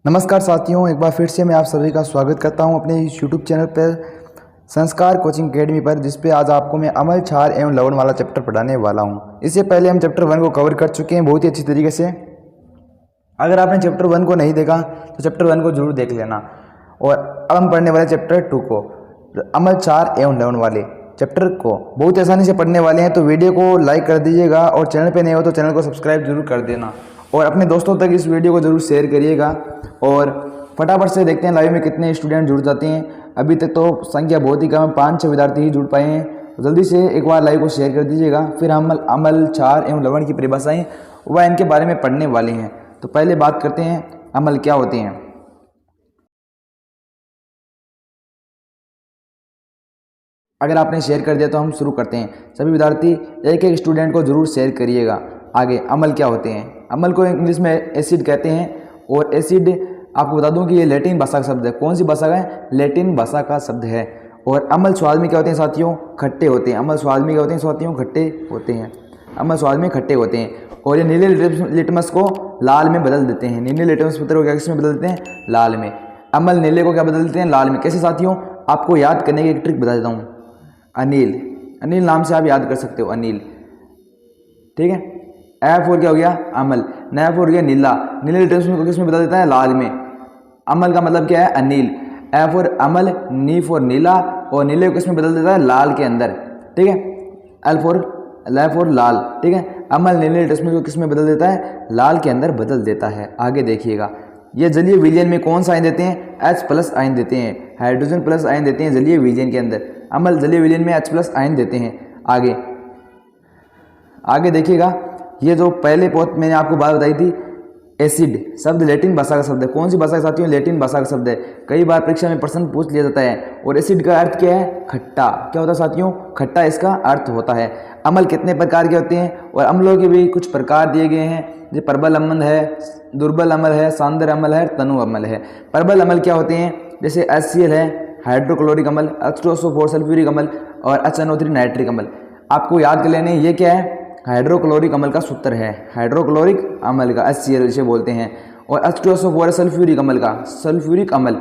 नमस्कार साथियों, एक बार फिर से मैं आप सभी का स्वागत करता हूं अपने यूट्यूब चैनल पर संस्कार कोचिंग एकेडमी पर, जिस पे आज आपको मैं अमल, क्षार एवं लवण वाला चैप्टर पढ़ाने वाला हूं। इससे पहले हम चैप्टर 1 को कवर कर चुके हैं बहुत ही अच्छी तरीके से। अगर आपने चैप्टर 1 को नहीं देखा तो चैप्टर 1 को जरूर देख लेना। और अब हम पढ़ने वाले चैप्टर 2 को, अमल, क्षार एवं लवण वाले चैप्टर को बहुत आसानी से पढ़ने वाले हैं। तो वीडियो को लाइक कर दीजिएगा और चैनल पे नए हो तो चैनल को सब्सक्राइब जरूर कर देना और अपने दोस्तों तक इस वीडियो को जरूर शेयर करिएगा। और फटाफट से देखते हैं लाइव में कितने स्टूडेंट जुड़ जाते हैं। अभी तक तो संख्या बहुत ही कम है, 5-6 विद्यार्थी ही जुड़ पाए हैं। तो जल्दी से एक बार लाइव को शेयर कर दीजिएगा। फिर हम अमल, क्षार एवं लवण की परिभाषाएं वह इनके बारे में पढ़ने वाले हैं। तो पहले बात करते हैं अमल क्या होते हैं। अगर आपने शेयर कर दिया तो हम शुरू करते हैं। सभी विद्यार्थी एक एक स्टूडेंट को जरूर शेयर करिएगा। आगे अमल क्या होते हैं। अमल को इंग्लिश में एसिड कहते हैं। और एसिड आपको बता दूं कि ये लैटिन भाषा का शब्द है। कौन सी भाषा का है? लैटिन भाषा का शब्द है। और अमल स्वाद में क्या होते हैं साथियों? खट्टे होते हैं। अमल स्वाद में क्या होते हैं साथियों? खट्टे होते हैं। अमल स्वाद में खट्टे होते हैं। और ये नीले लिटमस को लाल में बदल देते हैं। नीले लिटमस पत्र को क्या किसमें बदल देते हैं? लाल में। अमल नीले को क्या बदल देते हैं? लाल में। कैसे साथियों? आपको याद करने की एक ट्रिक बता देता हूँ। अनिल, अनिल नाम से आप याद कर सकते हो, अनिल। ठीक है। एफ और क्या हो गया? अमल। नैफ और गया नीला। नीले लिटमस को किसमें बदल देता है? लाल में। अमल का मतलब क्या है? अनिल। एफ और अमल, नीफ और नीला, और नीले को किसमें बदल देता है? लाल के अंदर। ठीक है। एल्फ और लैफ और लाल। ठीक है। अमल नीले लिटमस को किसमें बदल देता है? लाल के अंदर बदल देता है। आगे देखिएगा, ये जलीय विलयन में कौन सा आयन देते हैं? H+ आयन देते हैं। हाइड्रोजन प्लस आयन देते हैं जलीय विलयन के अंदर। अमल जलीय विलयन में H+ आयन देते हैं। आगे आगे देखिएगा, ये जो पहले बहुत मैंने आपको बात बताई थी, एसिड शब्द लैटिन भाषा का शब्द है। कौन सी भाषा का साथियों? लैटिन भाषा का शब्द है। कई बार परीक्षा में प्रश्न पूछ लिया जाता है। और एसिड का अर्थ क्या है? खट्टा। क्या होता है साथियों? खट्टा इसका अर्थ होता है। अमल कितने प्रकार के होते हैं? और अम्लों के भी कुछ प्रकार दिए गए हैं। जो प्रबल अम्ल है, दुर्बल अम्ल है, सांद्र अम्ल है, तनु अम्ल है। प्रबल अम्ल क्या होते हैं? जैसे HCl है, हाइड्रोक्लोरिक अम्ल, H2SO4 सल्फ्यूरिक अम्ल, और HNO3 नाइट्रिक अम्ल। आपको याद कर लेने, ये क्या है? हाइड्रोक्लोरिक अम्ल का सूत्र है। हाइड्रोक्लोरिक अम्ल का HCl जिसे बोलते हैं। और H2SO4 सल्फ्यूरिक अम्ल का सल्फ्यूरिक अम्ल।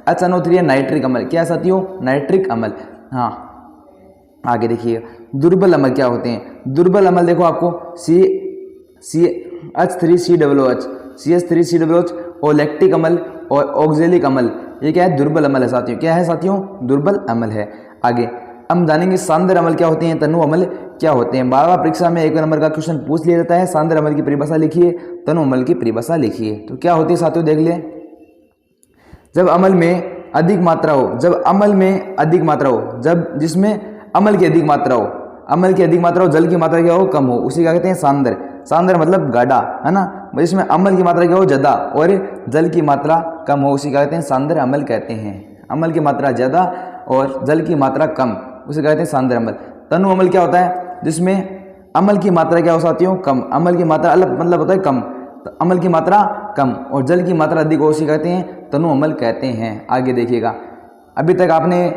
HNO3 नाइट्रिक अम्ल। क्या है साथियों? नाइट्रिक अम्ल। हाँ, आगे देखिए, दुर्बल अम्ल क्या होते हैं? दुर्बल अम्ल देखो आपको CH3COOH, CH3COOH, और लैक्टिक अम्ल और ऑक्जेलिक अम्ल। ये क्या है? दुर्बल अम्ल है साथियों। क्या है साथियों? दुर्बल अम्ल है। आगे हम जानेंगे सांद्र अम्ल क्या होते हैं, तनु अम्ल क्या होते हैं। 12वां परीक्षा में 1 नंबर का क्वेश्चन पूछ लिया जाता है। सांद्र अम्ल की परिभाषा लिखिए, तनु अम्ल की परिभाषा लिखिए। तो क्या होती है साथियों? देख लिए, जब अम्ल में अधिक मात्रा हो, जब अम्ल में अधिक मात्रा हो, जब जिसमें अम्ल की अधिक मात्रा हो, अम्ल की अधिक मात्रा हो, जल की मात्रा क्या हो? कम हो, उसी क्या कहते हैं? सांद्र। सांद्र मतलब गाढ़ा, है ना। जिसमें अम्ल की मात्रा क्या हो? ज्यादा, और जल की मात्रा कम हो, उसी क्या कहते हैं? सांद्र अम्ल कहते हैं। अम्ल की मात्रा ज्यादा और जल की मात्रा कम, उसे कहते हैं सांद्र अम्ल। तनु अम्ल क्या होता है? जिसमें अम्ल की मात्रा क्या हो साथियों? कम। अम्ल की मात्रा अलग मतलब होता है कम, तो अम्ल की मात्रा कम और जल की मात्रा अधिक हो, उसे कहते हैं तनु अम्ल कहते हैं। आगे देखिएगा, अभी तक आपने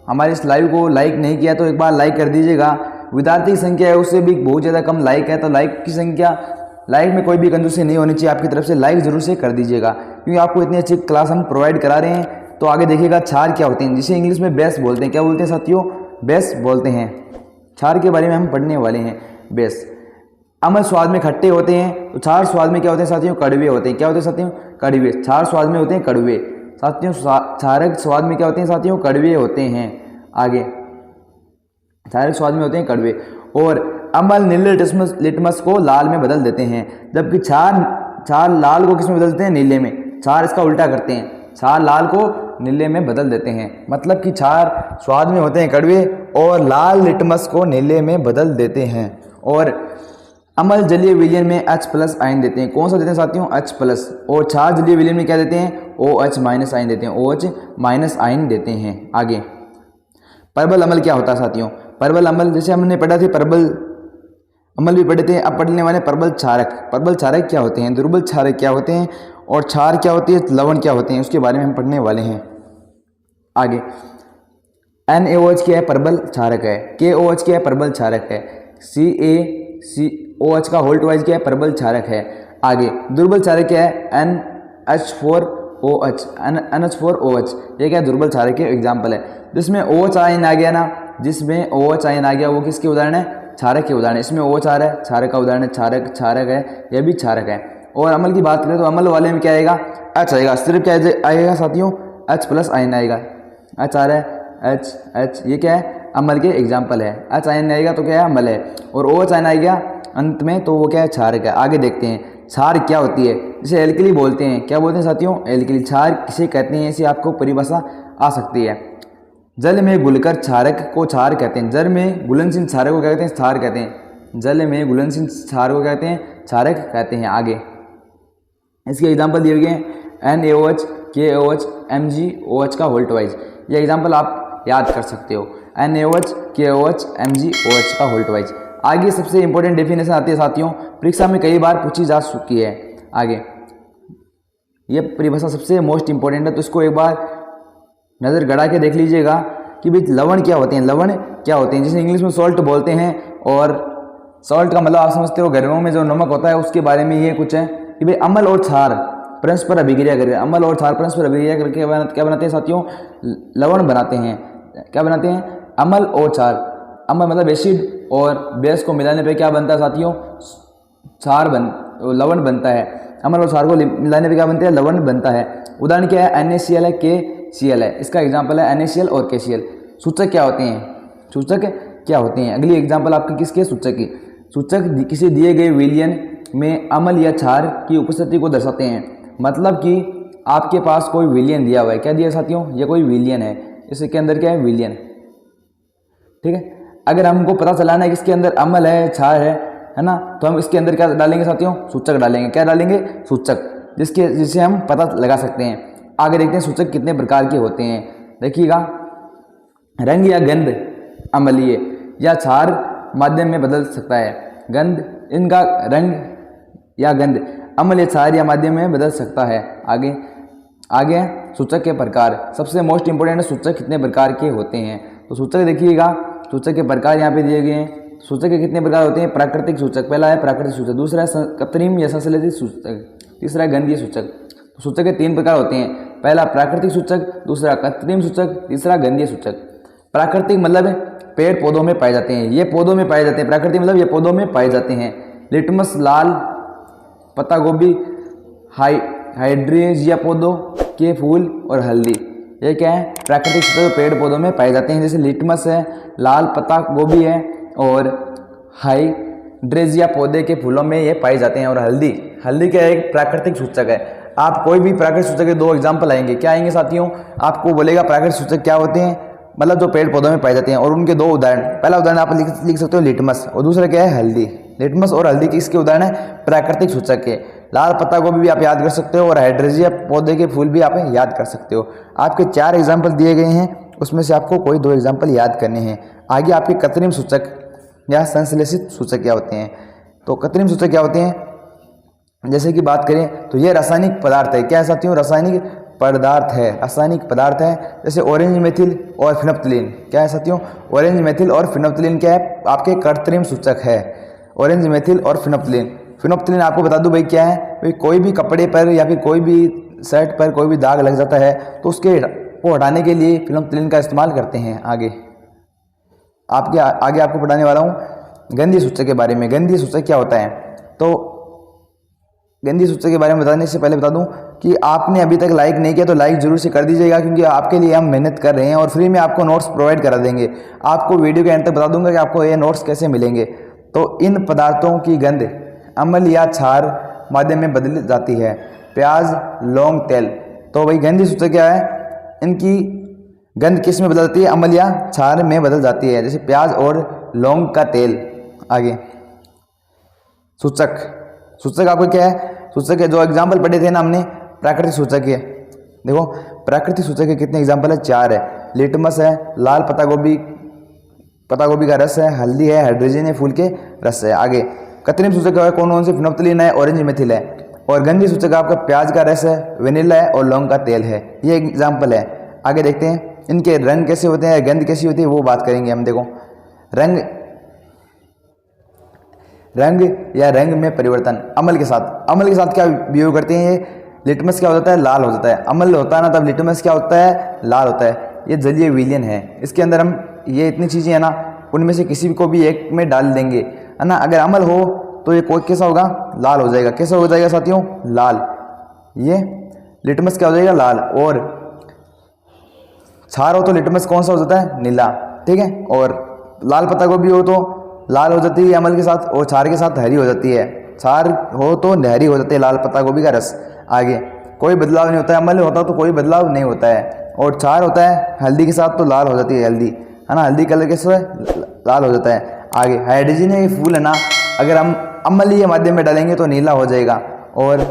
हमारे इस लाइव को लाइक नहीं किया तो एक बार लाइक कर दीजिएगा। विद्यार्थी की संख्या है उससे भी बहुत ज़्यादा कम लाइक है, तो लाइक की संख्या, लाइक में कोई भी कंजूसी नहीं होनी चाहिए आपकी तरफ से। लाइक जरूर से कर दीजिएगा, क्योंकि आपको इतनी अच्छी क्लास हम प्रोवाइड करा रहे हैं। तो आगे देखिएगा, क्षार क्या होते हैं, जिसे इंग्लिश में बेस बोलते हैं। क्या बोलते हैं साथियों? बेस बोलते हैं। क्षार के बारे में हम पढ़ने वाले हैं। बेस अम्ल स्वाद में खट्टे होते हैं, तो क्षार स्वाद में क्या होते हैं साथियों? कड़वे होते हैं। क्या होते हैं साथियों? कड़वे। क्षार स्वाद में होते हैं कड़वे साथियों। क्षारक स्वाद में क्या होते हैं साथियों? कड़वे होते हैं। आगे क्षारक स्वाद में होते हैं कड़वे। और अम्ल नीले लिटमस को लाल में बदल देते हैं, जबकि क्षार लाल को किसमें बदल देते हैं? नीले में। क्षार इसका उल्टा करते हैं, क्षार लाल को नीले में बदल देते हैं। मतलब कि क्षार स्वाद में होते हैं कड़वे और लाल लिटमस को नीले में बदल देते हैं। और अम्ल जलीय विलयन में H+ आयन देते हैं। कौन सा देते हैं साथियों? H+। और क्षार जलीय विलयन में क्या देते हैं? OH- आयन देते हैं। OH- आयन देते हैं। आगे प्रबल अम्ल क्या होता है साथियों? प्रबल अम्ल जैसे हमने पढ़ा थे, प्रबल अम्ल भी पढ़े थे, अब पढ़ने वाले प्रबल क्षारक। प्रबल क्षारक क्या होते हैं? दुर्बल क्षारक क्या होते हैं? और क्षार क्या होती है? लवण क्या होते हैं? उसके बारे में हम पढ़ने वाले हैं। आगे NaOH क्या है? प्रबल क्षारक है। KOH क्या है? प्रबल क्षारक है। CaCOH का होल्ट वाइज क्या है? प्रबल क्षारक है। आगे दुर्बल क्षारक क्या है? NH4 OH, NH4OH, ये क्या दुर्बल क्षारक के एग्जाम्पल है। जिसमें OH आयन आ गया ना, जिसमें OH आयन आ गया वो किसके उदाहरण है? क्षारक के उदाहरण है। इसमें OH आ रहा है, क्षारक का उदाहरण है, क्षारक है, यह भी क्षारक है। और अम्ल की बात करें तो अम्ल वाले में क्या आएगा? H आएगा, सिर्फ क्या आएगा साथियों? H प्लस आयन आएगा, H आ रहा है, H, ये क्या है? अम्ल के एग्जाम्पल है। H आयन आएगा तो क्या है? अम्ल है। और OH आयन आ गया अंत में तो वो क्या है? क्षारक है। आगे देखते हैं क्षार क्या होती है, जिसे एल्कली बोलते हैं। क्या बोलते हैं साथियों? एल्कली। क्षार किसे कहते हैं, ऐसी आपको परिभाषा आ सकती है। जल में घुलकर क्षारक को क्षार कहते हैं। जल में घुलनशील क्षारक को क्या कहते हैं? क्षार कहते हैं। जल में घुलनशील क्षार को कहते हैं? क्षारक कहते हैं। आगे इसके एग्जाम्पल दिए गए हैं NaOH, KOH, MgOH का होल्ट वाइज। ये एग्जाम्पल आप याद कर सकते हो, NaOH, KOH, MgOH का होल्ट वाइज। आगे सबसे इंपॉर्टेंट डेफिनेशन आती है साथियों, परीक्षा में कई बार पूछी जा चुकी है। आगे ये परिभाषा सबसे मोस्ट इंपॉर्टेंट है, तो इसको एक बार नज़र गड़ा के देख लीजिएगा कि भाई लवण क्या होते हैं। लवण क्या होते हैं, जिसे इंग्लिश में सॉल्ट बोलते हैं। और सॉल्ट का मतलब आप समझते हो गर्मियों में जो नमक होता है, उसके बारे में ये कुछ है कि भाई अम्ल और क्षार परस्पर अभिक्रिया करके, अम्ल और क्षार परस्पर अभिक्रिया करके क्या बनाते हैं साथियों? लवण बनाते हैं। क्या बनाते हैं? अम्ल और क्षार। अम्ल मतलब एसिड, और बेस को मिलाने पे क्या बनता है साथियों? लवण बनता है। अम्ल और क्षार को मिलाने पे क्या बनता है? लवण बनता है। उदाहरण क्या है? NaCl है, KCl है। इसका एग्जाम्पल है NaCl और KCl। सूचक क्या होते हैं? सूचक क्या होते हैं? अगली एग्जाम्पल आपकी किसके? सूचक की। सूचक किसी दिए गए विलयन में अम्ल या क्षार की उपस्थिति को दर्शाते हैं। मतलब कि आपके पास कोई विलयन दिया हुआ है। क्या दिया साथियों? ये कोई विलयन है, इसके अंदर क्या है? विलयन। ठीक है, अगर हमको पता चलाना है कि इसके अंदर अम्ल है, क्षार है ना, तो हम इसके अंदर क्या डालेंगे साथियों? सूचक डालेंगे। क्या डालेंगे? सूचक, जिसे हम पता लगा सकते हैं। आगे देखते हैं सूचक कितने प्रकार के होते हैं। देखिएगा, रंग या गंध अम्लीय या क्षार माध्यम में बदल सकता है। गंध, इनका रंग या गंध अम्ल या क्षार या माध्यम में बदल सकता है। आगे सूचक के प्रकार, सबसे मोस्ट इंपोर्टेंट है सूचक कितने प्रकार के होते हैं। तो सूचक देखिएगा, सूचक के प्रकार यहाँ पे दिए गए हैं। सूचक के कितने प्रकार होते हैं? प्राकृतिक सूचक, पहला है प्राकृतिक सूचक, दूसरा है कृत्रिम या संश्लेषित सूचक, तीसरा है गंधीय सूचक। तो सूचक के 3 प्रकार होते हैं, पहला प्राकृतिक सूचक, दूसरा कृत्रिम सूचक, तीसरा गंधीय सूचक। प्राकृतिक मतलब पेड़ पौधों में पाए जाते हैं, ये पौधों में पाए जाते हैं। प्राकृतिक मतलब ये पौधों में पाए जाते हैं। लिटमस, लाल पत्ता गोभी, हाइड्रेंजिया पौधों के फूल और हल्दी, ये क्या है? प्राकृतिक सूचक पेड़ पौधों में पाए जाते हैं। जैसे लिटमस है, लाल पत्ता गोभी है, और हाइड्रेंजिया पौधे के फूलों में ये पाए जाते हैं। और हल्दी क्या है? एक प्राकृतिक सूचक है। आप कोई भी प्राकृतिक सूचक के 2 एग्जाम्पल आएंगे, क्या आएंगे साथियों? आपको बोलेगा प्राकृतिक सूचक क्या होते हैं, मतलब जो पेड़ पौधों में पाए जाते हैं, और उनके 2 उदाहरण। पहला उदाहरण आप लिख सकते हो लिटमस, और दूसरा क्या है? हल्दी। लिटमस और हल्दी किसके उदाहरण है? प्राकृतिक सूचक के। लाल पत्ता गोभी भी आप याद कर सकते हो, और हाइड्रेंजिया पौधे के फूल भी आप याद कर सकते हो। आपके 4 एग्जाम्पल दिए गए हैं, उसमें से आपको कोई 2 एग्जाम्पल याद करने हैं। आगे आपके कृत्रिम सूचक या संश्लेषित सूचक क्या होते हैं। तो कृत्रिम सूचक क्या होते हैं, जैसे कि बात करें तो ये रासायनिक पदार्थ है। क्या है साथियों? रासायनिक पदार्थ है, रासायनिक पदार्थ है। जैसे ऑरेंज मेथिल और फिनोप्थिलीन, क्या है साथियों? ऑरेंज मेथिल और फिनोप्थिलीन क्या है? आपके कृत्रिम सूचक है। ऑरेंज मेथिल और फिनोप्थिलीन आपको बता दूं भाई क्या है? भाई कोई भी कपड़े पर या फिर कोई भी शर्ट पर कोई भी दाग लग जाता है तो उसके को हटाने के लिए फिनोप्थिलीन का इस्तेमाल करते हैं। आगे आपको पढ़ाने वाला हूँ गंधीय सूचक के बारे में। गंधीय सूचक क्या होता है? तो गंधीय सूचक के बारे में बताने से पहले बता दूं कि आपने अभी तक लाइक नहीं किया तो लाइक जरूर से कर दीजिएगा, क्योंकि आपके लिए हम मेहनत कर रहे हैं और फ्री में आपको नोट्स प्रोवाइड करा देंगे। आपको वीडियो के एंड तक बता दूंगा कि आपको ये नोट्स कैसे मिलेंगे। तो इन पदार्थों की गंध अम्ल या क्षार माध्यम में बदल जाती है। प्याज, लौंग, तेल। तो भाई गंधीय सूचक क्या है? इनकी गंध किस में बदल जाती है? अम्ल या क्षार में बदल जाती है, जैसे प्याज और लौंग का तेल। आगे सूचक आपको क्या है? सूचक के जो एग्जाम्पल पढ़े थे ना हमने, प्राकृतिक सूचक के। देखो प्राकृतिक सूचक के कितने एग्जाम्पल है? 4 है। लिटमस है, लाल पत्ता गोभी का रस है, हल्दी है, हाइड्रोजन फूल के रस है। आगे कृत्रिम सूचक कौन से? फिनोप्थिलीन है, ऑरेंज मेथिल है। और गंधीय सूचक आपका प्याज का रस है, वेनिला है और लौंग का तेल है। ये एग्जाम्पल है। आगे देखते हैं इनके रंग कैसे होते हैं, गंध कैसी होती है, वो बात करेंगे हम। देखो रंग या रंग में परिवर्तन अम्ल के साथ क्या बिहेव करते हैं? लिटमस क्या हो जाता है, लाल हो जाता है। अम्ल होता है ना तब लिटमस क्या होता है, लाल होता है। ये जलीय विलयन है। इसके अंदर हम ये इतनी चीज़ें हैं ना, उनमें से किसी को भी एक में डाल देंगे, है ना। अगर अम्ल हो तो ये कोई कैसा होगा, लाल हो जाएगा। कैसा हो जाएगा साथियों, लाल। ये लिटमस क्या हो जाएगा, लाल। और क्षार हो तो लिटमस कौन सा हो जाता है, नीला, ठीक है। और लाल पत्ता गोभी हो तो लाल हो जाती है अम्ल के साथ, और क्षार के साथ हरी हो जाती है। क्षार हो तो हरी हो जाती है लाल पत्ता गोभी का रस। आगे कोई बदलाव नहीं होता है, अम्ल होता तो कोई बदलाव नहीं होता है। और क्षार होता है हल्दी के साथ तो लाल हो जाती है हल्दी, है ना। हल्दी कलर कैसे लाल हो जाता है। आगे हाइड्रोजन है, ये फूल है ना, अगर हम अम्लीय माध्यम में डालेंगे तो नीला हो जाएगा, और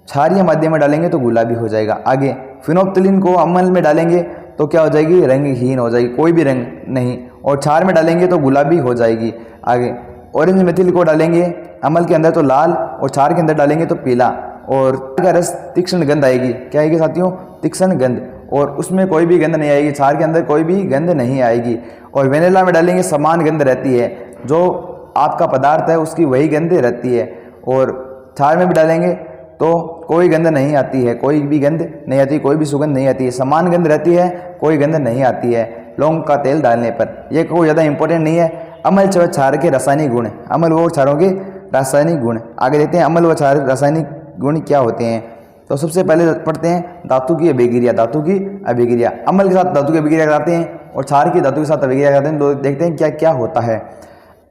क्षारीय माध्यम में डालेंगे तो गुलाबी हो जाएगा। आगे फिनोप्थिलीन को अम्ल में डालेंगे तो क्या हो जाएगी, रंगहीन हो जाएगी, कोई भी रंग नहीं। और क्षार में डालेंगे तो गुलाबी हो जाएगी। आगे ऑरेंज मेथिल को डालेंगे अम्ल के अंदर तो लाल, और क्षार के अंदर डालेंगे तो पीला। और का रस तीक्ष्ण गंध आएगी, क्या आएगी साथियों, तीक्ष्ण गंध। और उसमें कोई भी गंध नहीं आएगी, क्षार के अंदर कोई भी गंध नहीं आएगी। और वेनिला में डालेंगे समान गंध रहती है, जो आपका पदार्थ है उसकी वही गंध रहती है। और क्षार में भी डालेंगे तो कोई गंध नहीं आती है, कोई भी गंध नहीं आती, कोई भी सुगंध नहीं आती है, समान गंध रहती है, कोई गंध नहीं आती है लौंग का तेल डालने पर। यह कोई ज़्यादा इंपॉर्टेंट नहीं है। अम्ल व क्षार के रासायनिक गुण, अम्ल व क्षारों के रासायनिक गुण। आगे देखते हैं अम्ल व क्षार रासायनिक गुण क्या होते हैं। तो सबसे पहले पढ़ते हैं धातु की अभिक्रिया। धातु की अभिक्रिया, अम्ल के साथ धातु की अभिक्रिया कराते हैं और क्षार की धातु के साथ अभिक्रिया कराते हैं। तो देखते हैं क्या क्या होता है।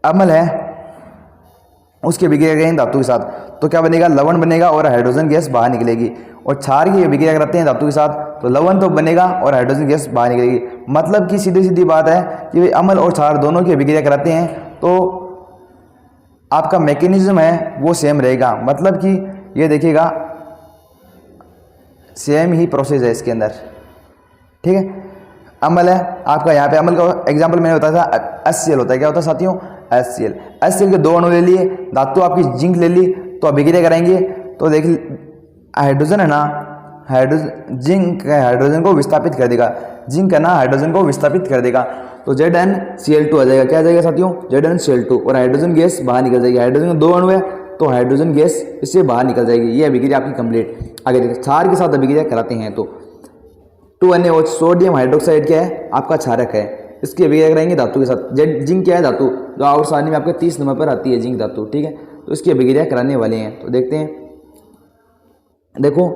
अम्ल है, उसकी अभिक्रिया करेंगे धातु के साथ तो क्या बनेगा, लवण बनेगा और हाइड्रोजन गैस बाहर निकलेगी। और क्षार की अभिक्रिया कराते हैं धातु के साथ तो लवण तो बनेगा और हाइड्रोजन गैस बाहर निकलेगी। मतलब कि सीधी सीधी बात है कि अम्ल और क्षार दोनों की अभिक्रिया कराते हैं तो आपका मैकेनिज्म है वो सेम रहेगा। मतलब कि ये देखिएगा सेम ही प्रोसेस है इसके अंदर, ठीक है। अम्ल है आपका, यहाँ पे अम्ल का एग्जाम्पल मैंने बताया था HCl होता है। क्या होता है साथियों, HCl। HCl के दो अणु ले लिए, धातु आपकी जिंक ले ली, तो अभिक्रिया कराएंगे तो देख हाइड्रोजन है ना, हाइड्रोजन जिंक हाइड्रोजन को विस्थापित कर देगा, जिंक है ना हाइड्रोजन को विस्थापित कर देगा तो ZnCl2 आ जाएगा। क्या आ जाएगा साथियों, ZnCl2। और हाइड्रोजन गैस बाहर निकल जाएगी। हाइड्रोजन के दो अणु है तो हाइड्रोजन गैस इससे बाहर निकल जाएगी। ये अभिक्रिया आपकी कंप्लीट। आगे देखिए क्षार के साथ अभिक्रिया कराते हैं तो 2NaOH सोडियम हाइड्रोक्साइड क्या है, आपका क्षारक है। इसकी अभिक्रिया कराएंगे धातु के साथ। जिंक क्या है, धातु जो आवर्त सारणी में आपके 30 नंबर पर आती है, जिंक धातु, ठीक है। तो इसकी अभिक्रिया कराने वाले हैं तो देखते हैं। देखो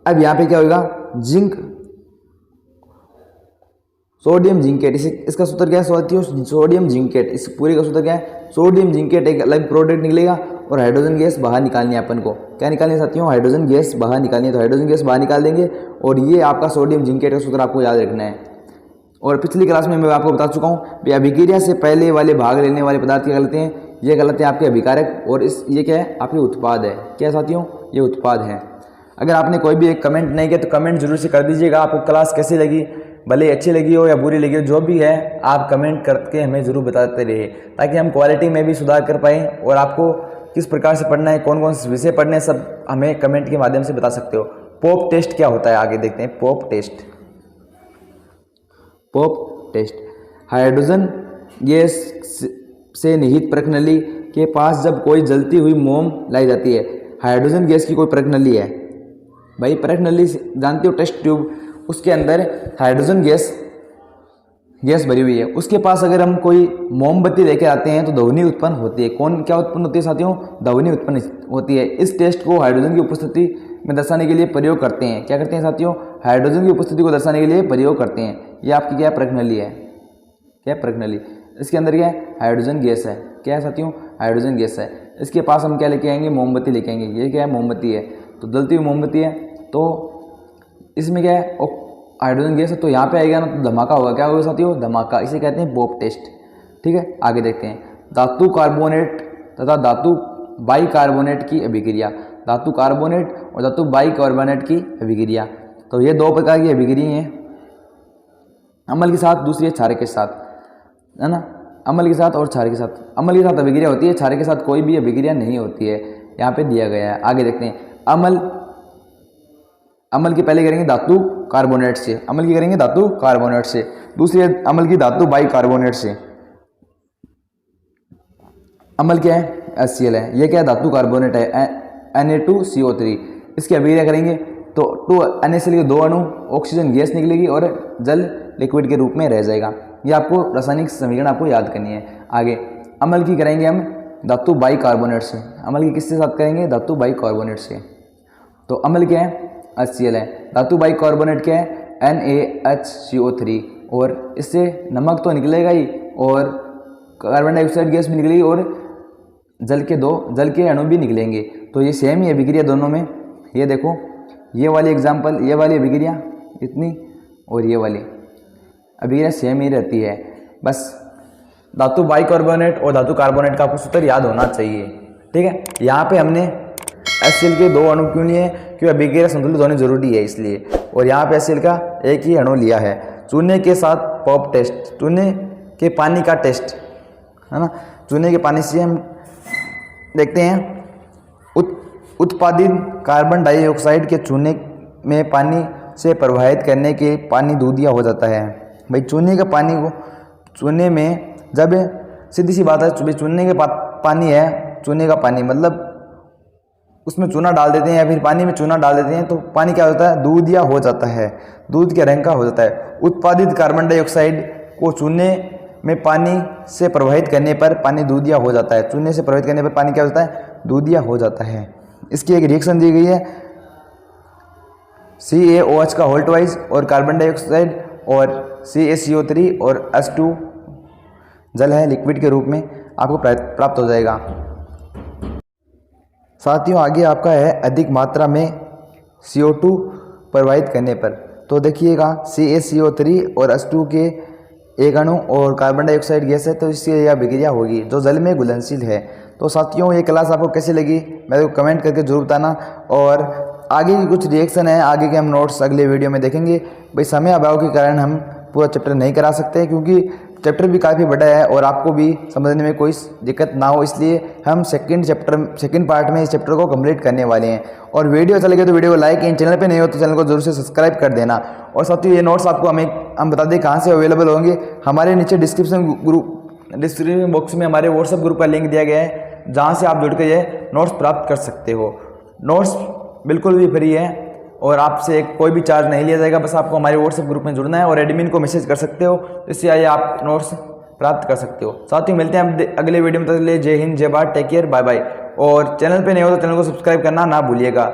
अब यहाँ पे क्या होगा, जिंक सोडियम जिंकेट, इसका सूत्र क्या है, सोडियम जिंकेट। इस पूरे का सूत्र क्या है, सोडियम जिंकेट। एक अलग प्रोडक्ट निकलेगा और हाइड्रोजन गैस बाहर निकालनी है अपन को। क्या निकालनी है साथियों, हाइड्रोजन गैस बाहर निकालनी है। तो हाइड्रोजन गैस बाहर निकाल देंगे और ये आपका सोडियम जिंकेट का सूत्र आपको याद रखना है। और पिछली क्लास में मैं आपको बता चुका हूँ अभिक्रिया से पहले वाले भाग लेने वाले पदार्थ क्या कहलाते हैं, ये कहलाते हैं आपके अभिकारक। और ये क्या है, आपके उत्पाद है। क्या साथियों, ये उत्पाद है। अगर आपने कोई भी एक कमेंट नहीं किया तो कमेंट जरूर से कर दीजिएगा। आपको क्लास कैसी लगी, भले अच्छी लगी हो या बुरी लगी हो, जो भी है आप कमेंट करके हमें ज़रूर बताते रहिए ताकि हम क्वालिटी में भी सुधार कर पाएँ। और आपको किस प्रकार से पढ़ना है, कौन कौन से विषय पढ़ने हैं, सब हमें कमेंट के माध्यम से बता सकते हो। पोप टेस्ट क्या होता है, आगे देखते हैं। Pop test, pop test hydrogen gas से निहित प्रकनली के पास जब कोई जलती हुई मोम लाई जाती है। हाइड्रोजन गैस की कोई प्रकनली है भाई, प्रकनली जानते हो, टेस्ट ट्यूब, उसके अंदर हाइड्रोजन गैस भरी हुई है। उसके पास अगर हम कोई मोमबत्ती लेकर आते हैं तो ध्वनि उत्पन्न होती है। कौन क्या उत्पन्न होती है साथियों, ध्वनि उत्पन्न होती है। इस टेस्ट को हाइड्रोजन की उपस्थिति में दर्शाने के लिए प्रयोग करते हैं। क्या करते हैं साथियों, हाइड्रोजन की उपस्थिति को दर्शाने के लिए प्रयोग करते हैं। ये आपकी क्या प्रकनली है, क्या प्रकनली, इसके अंदर क्या है, हाइड्रोजन गैस है। क्या है साथियों, हाइड्रोजन गैस है। इसके पास हम क्या लेके आएंगे, मोमबत्ती लेके आएंगे। ये क्या है, मोमबत्ती है। तो जलती हुई मोमबत्ती है तो इसमें क्या है, हाइड्रोजन गैस है। तो यहाँ पे आएगा ना तो धमाका होगा। क्या होगा साथियों, धमाका। इसे कहते हैं पोप टेस्ट, ठीक है। आगे देखते हैं धातु कार्बोनेट तथा धातु बाइकार्बोनेट की अभिक्रिया। धातु कार्बोनेट और धातु बाइकार्बोनेट की अभिक्रिया, तो ये दो प्रकार की अभिक्रिया हैं, अम्ल के साथ, दूसरी है क्षार के साथ, है ना। अम्ल के साथ और क्षार के साथ, अम्ल के साथ अभिक्रिया होती है, क्षार के साथ कोई भी अभिक्रिया नहीं होती है। यहाँ पे दिया गया है। आगे देखते हैं अम्ल की पहले करेंगे धातु कार्बोनेट से, अम्ल की करेंगे धातु कार्बोनेट से, दूसरी अम्ल की धातु बाइकार्बोनेट से। अम्ल क्या है, HCl है। ये क्या है, धातु कार्बोनेट है, Na2CO3। इसकी अभिक्रिया करेंगे तो 2NaCl के 2 अणु ऑक्सीजन गैस निकलेगी और जल लिक्विड के रूप में रह जाएगा। ये आपको रासायनिक समीकरण आपको याद करनी है। आगे अम्ल की करेंगे हम धातु बाइकार्बोनेट से। अम्ल की किसके साथ करेंगे? धातु बाइकार्बोनेट से। तो अम्ल क्या है? HCl है। धातु बाइकार्बोनेट क्या है? NaHCO3। और इससे नमक तो निकलेगा ही और कार्बन डाइऑक्साइड गैस भी निकलेगी और जल के अणु भी निकलेंगे। तो ये सेम ही अभिक्रिया दोनों में। ये देखो, ये वाली एग्जाम्पल, ये वाली अभिक्रिया इतनी और ये वाली अभिक्रिया सेम ही रहती है। बस धातु बाइकार्बोनेट और धातु कार्बोनेट का आपको सूत्र याद होना चाहिए। ठीक है। यहाँ पे हमने HCl के 2 अणु क्यों लिए? क्योंकि अभिक्रिया संतुलित होनी जरूरी है इसलिए। और यहाँ पे HCl का एक ही अणु लिया है। चूने के साथ पॉप टेस्ट, चूने के पानी का टेस्ट है ना। चूने के पानी से हम देखते हैं उत्पादित कार्बन डाइऑक्साइड के चूने में पानी से प्रवाहित करने के पानी दूधिया हो जाता है। भाई चूने के पानी को चूने में जब सीधी सी बात है, चूने के पानी है, चूने का पानी मतलब उसमें चूना डाल देते हैं या फिर पानी में चूना डाल देते हैं तो पानी क्या होता है? दूधिया हो जाता है, दूध के रंग का हो जाता है। उत्पादित कार्बन डाइऑक्साइड को चूने में पानी से प्रवाहित करने पर पानी दूधिया हो जाता है। चूने से प्रवाहित करने पर पानी क्या होता है? दूधिया हो जाता है। इसकी एक रिएक्शन दी गई है CaOH का होल ट्वाइस और कार्बन डाइऑक्साइड और CaCO3 और H2 जल है लिक्विड के रूप में आपको प्राप्त हो जाएगा। साथियों आगे आपका है अधिक मात्रा में CO2 प्रवाहित करने पर। तो देखिएगा CaCO3 और H2 के एक अणु और कार्बन डाइऑक्साइड गैस है तो इससे यह अभिक्रिया होगी जो जल में घुलनशील है। तो साथियों ये क्लास आपको कैसी लगी मेरे को कमेंट करके जरूर बताना। और आगे की कुछ रिएक्शन है, आगे के हम नोट्स अगले वीडियो में देखेंगे। भाई समय अभाव के कारण हम पूरा चैप्टर नहीं करा सकते क्योंकि चैप्टर भी काफ़ी बड़ा है और आपको भी समझने में कोई दिक्कत ना हो, इसलिए हम सेकंड पार्ट में इस चैप्टर को कंप्लीट करने वाले हैं। और वीडियो अच्छा लगे तो वीडियो को लाइक एंड चैनल पे नहीं हो तो चैनल को जरूर से सब्सक्राइब कर देना। और साथियों ये नोट्स आपको हम बता दें कहाँ से अवेलेबल होंगे। हमारे नीचे डिस्क्रिप्शन बॉक्स में हमारे व्हाट्सएप ग्रुप का लिंक दिया गया है जहाँ से आप जुड़ कर ये नोट्स प्राप्त कर सकते हो। नोट्स बिल्कुल भी फ्री है और आपसे कोई भी चार्ज नहीं लिया जाएगा। बस आपको हमारे व्हाट्सएप ग्रुप में जुड़ना है और एडमिन को मैसेज कर सकते हो, इससे आइए आप नोट्स प्राप्त कर सकते हो। साथियों मिलते हैं अगले वीडियो में, तक के लिए जय हिंद, जय भारत, टेक केयर, बाय बाय। और चैनल पे नहीं हो तो चैनल को सब्सक्राइब करना ना भूलिएगा।